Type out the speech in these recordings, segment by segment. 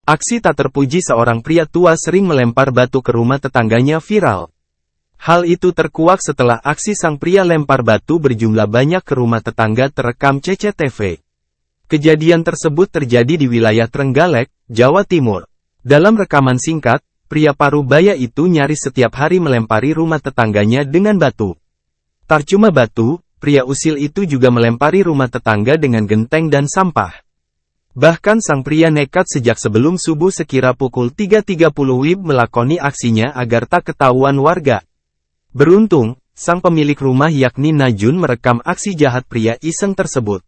Aksi tak terpuji seorang pria tua sering melempar batu ke rumah tetangganya viral. Hal itu terkuak setelah aksi sang pria lempar batu berjumlah banyak ke rumah tetangga terekam CCTV. Kejadian tersebut terjadi di wilayah Trenggalek, Jawa Timur. Dalam rekaman singkat, pria parubaya itu nyaris setiap hari melempari rumah tetangganya dengan batu. Tak cuma batu, pria usil itu juga melempari rumah tetangga dengan genteng dan sampah. Bahkan sang pria nekat sejak sebelum subuh sekira pukul 3.30 WIB melakoni aksinya agar tak ketahuan warga. Beruntung, sang pemilik rumah yakni Najun merekam aksi jahat pria iseng tersebut.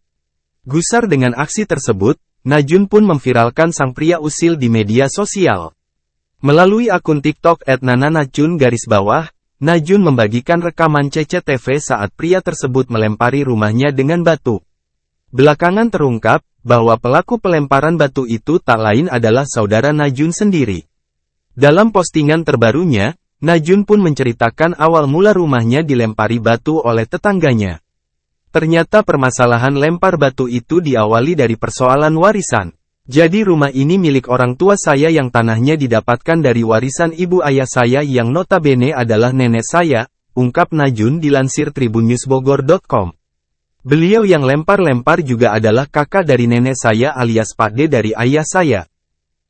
Gusar dengan aksi tersebut, Najun pun memviralkan sang pria usil di media sosial. Melalui akun TikTok @nananajun_, Najun membagikan rekaman CCTV saat pria tersebut melempari rumahnya dengan batu. Belakangan terungkap, bahwa pelaku pelemparan batu itu tak lain adalah saudara Najun sendiri. Dalam postingan terbarunya, Najun pun menceritakan awal mula rumahnya dilempari batu oleh tetangganya. Ternyata permasalahan lempar batu itu diawali dari persoalan warisan. Jadi rumah ini milik orang tua saya yang tanahnya didapatkan dari warisan ibu ayah saya yang notabene adalah nenek saya, ungkap Najun dilansir tribunnews.bogor.com. Beliau yang lempar-lempar juga adalah kakak dari nenek saya alias pakde dari ayah saya.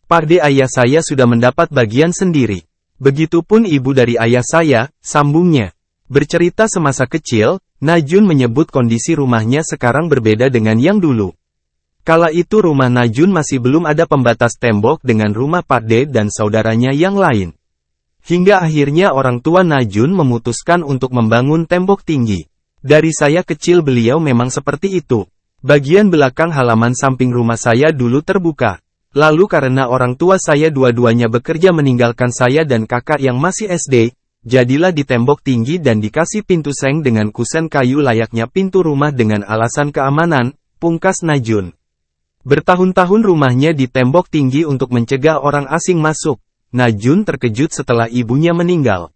Pakde ayah saya sudah mendapat bagian sendiri. Begitupun ibu dari ayah saya, sambungnya. Bercerita semasa kecil, Najun menyebut kondisi rumahnya sekarang berbeda dengan yang dulu. Kala itu rumah Najun masih belum ada pembatas tembok dengan rumah pakde dan saudaranya yang lain. Hingga akhirnya orang tua Najun memutuskan untuk membangun tembok tinggi. Dari saya kecil beliau memang seperti itu. Bagian belakang halaman samping rumah saya dulu terbuka. Lalu karena orang tua saya dua-duanya bekerja meninggalkan saya dan kakak yang masih SD, jadilah di tembok tinggi dan dikasih pintu seng dengan kusen kayu layaknya pintu rumah dengan alasan keamanan, pungkas Najun. Bertahun-tahun rumahnya di tembok tinggi untuk mencegah orang asing masuk. Najun terkejut setelah ibunya meninggal.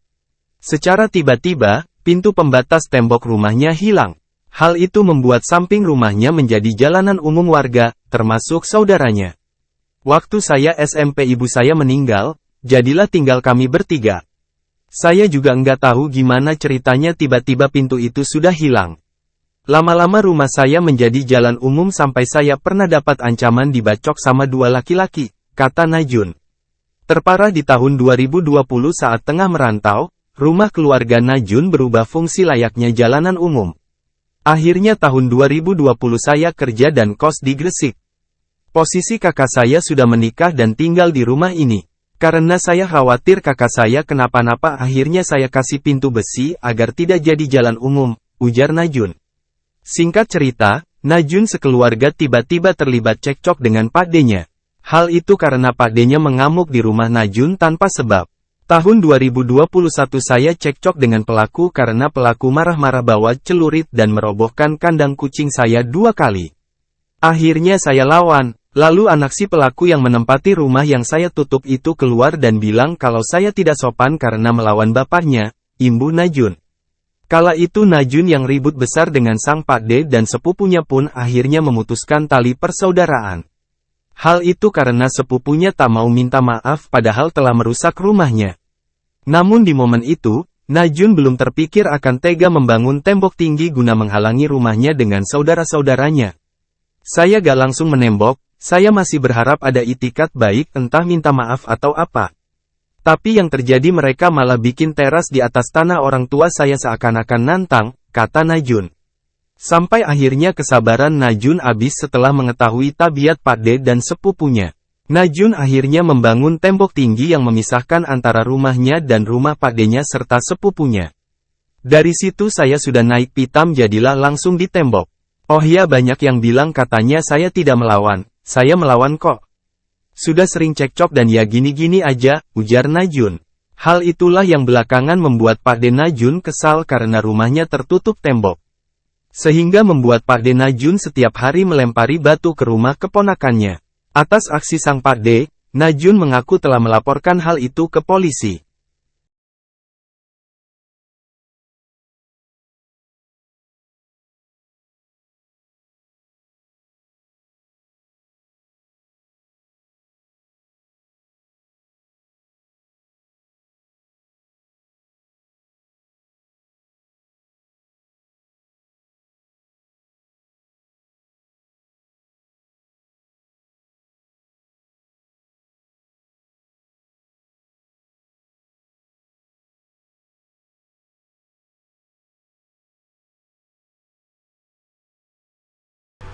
Secara tiba-tiba, pintu pembatas tembok rumahnya hilang. Hal itu membuat samping rumahnya menjadi jalanan umum warga, termasuk saudaranya. Waktu saya SMP ibu saya meninggal, jadilah tinggal kami bertiga. Saya juga nggak tahu gimana ceritanya tiba-tiba pintu itu sudah hilang. Lama-lama rumah saya menjadi jalan umum sampai saya pernah dapat ancaman dibacok sama dua laki-laki, kata Najun. Terparah di tahun 2020 saat tengah merantau, rumah keluarga Najun berubah fungsi layaknya jalanan umum. Akhirnya tahun 2020 saya kerja dan kos di Gresik. Posisi kakak saya sudah menikah dan tinggal di rumah ini. Karena saya khawatir kakak saya kenapa-napa akhirnya saya kasih pintu besi agar tidak jadi jalan umum, ujar Najun. Singkat cerita, Najun sekeluarga tiba-tiba terlibat cekcok dengan pakdenya. Hal itu karena pakdenya mengamuk di rumah Najun tanpa sebab. Tahun 2021 saya cekcok dengan pelaku karena pelaku marah-marah bawa celurit dan merobohkan kandang kucing saya 2 kali. Akhirnya saya lawan, lalu anak si pelaku yang menempati rumah yang saya tutup itu keluar dan bilang kalau saya tidak sopan karena melawan bapaknya, imbu Najun. Kala itu Najun yang ribut besar dengan sang pakde dan sepupunya pun akhirnya memutuskan tali persaudaraan. Hal itu karena sepupunya tak mau minta maaf padahal telah merusak rumahnya. Namun di momen itu, Najun belum terpikir akan tega membangun tembok tinggi guna menghalangi rumahnya dengan saudara-saudaranya. Saya gak langsung menembok, saya masih berharap ada itikat baik entah minta maaf atau apa. Tapi yang terjadi mereka malah bikin teras di atas tanah orang tua saya seakan-akan nantang, kata Najun. Sampai akhirnya kesabaran Najun habis setelah mengetahui tabiat pakde dan sepupunya. Najun akhirnya membangun tembok tinggi yang memisahkan antara rumahnya dan rumah pakdenya serta sepupunya. Dari situ saya sudah naik pitam jadilah langsung ditembok. Oh ya banyak yang bilang katanya saya tidak melawan, saya melawan kok. Sudah sering cekcok dan ya gini-gini aja, ujar Najun. Hal itulah yang belakangan membuat pakde Najun kesal karena rumahnya tertutup tembok. Sehingga membuat pakde Najun setiap hari melempari batu ke rumah keponakannya. Atas aksi sang pakde, Najun mengaku telah melaporkan hal itu ke polisi.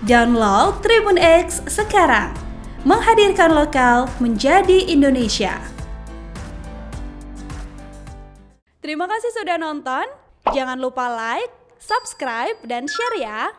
Download Tribun X sekarang. Menghadirkan lokal menjadi Indonesia. Terima kasih sudah nonton. Jangan lupa like, subscribe, dan share ya.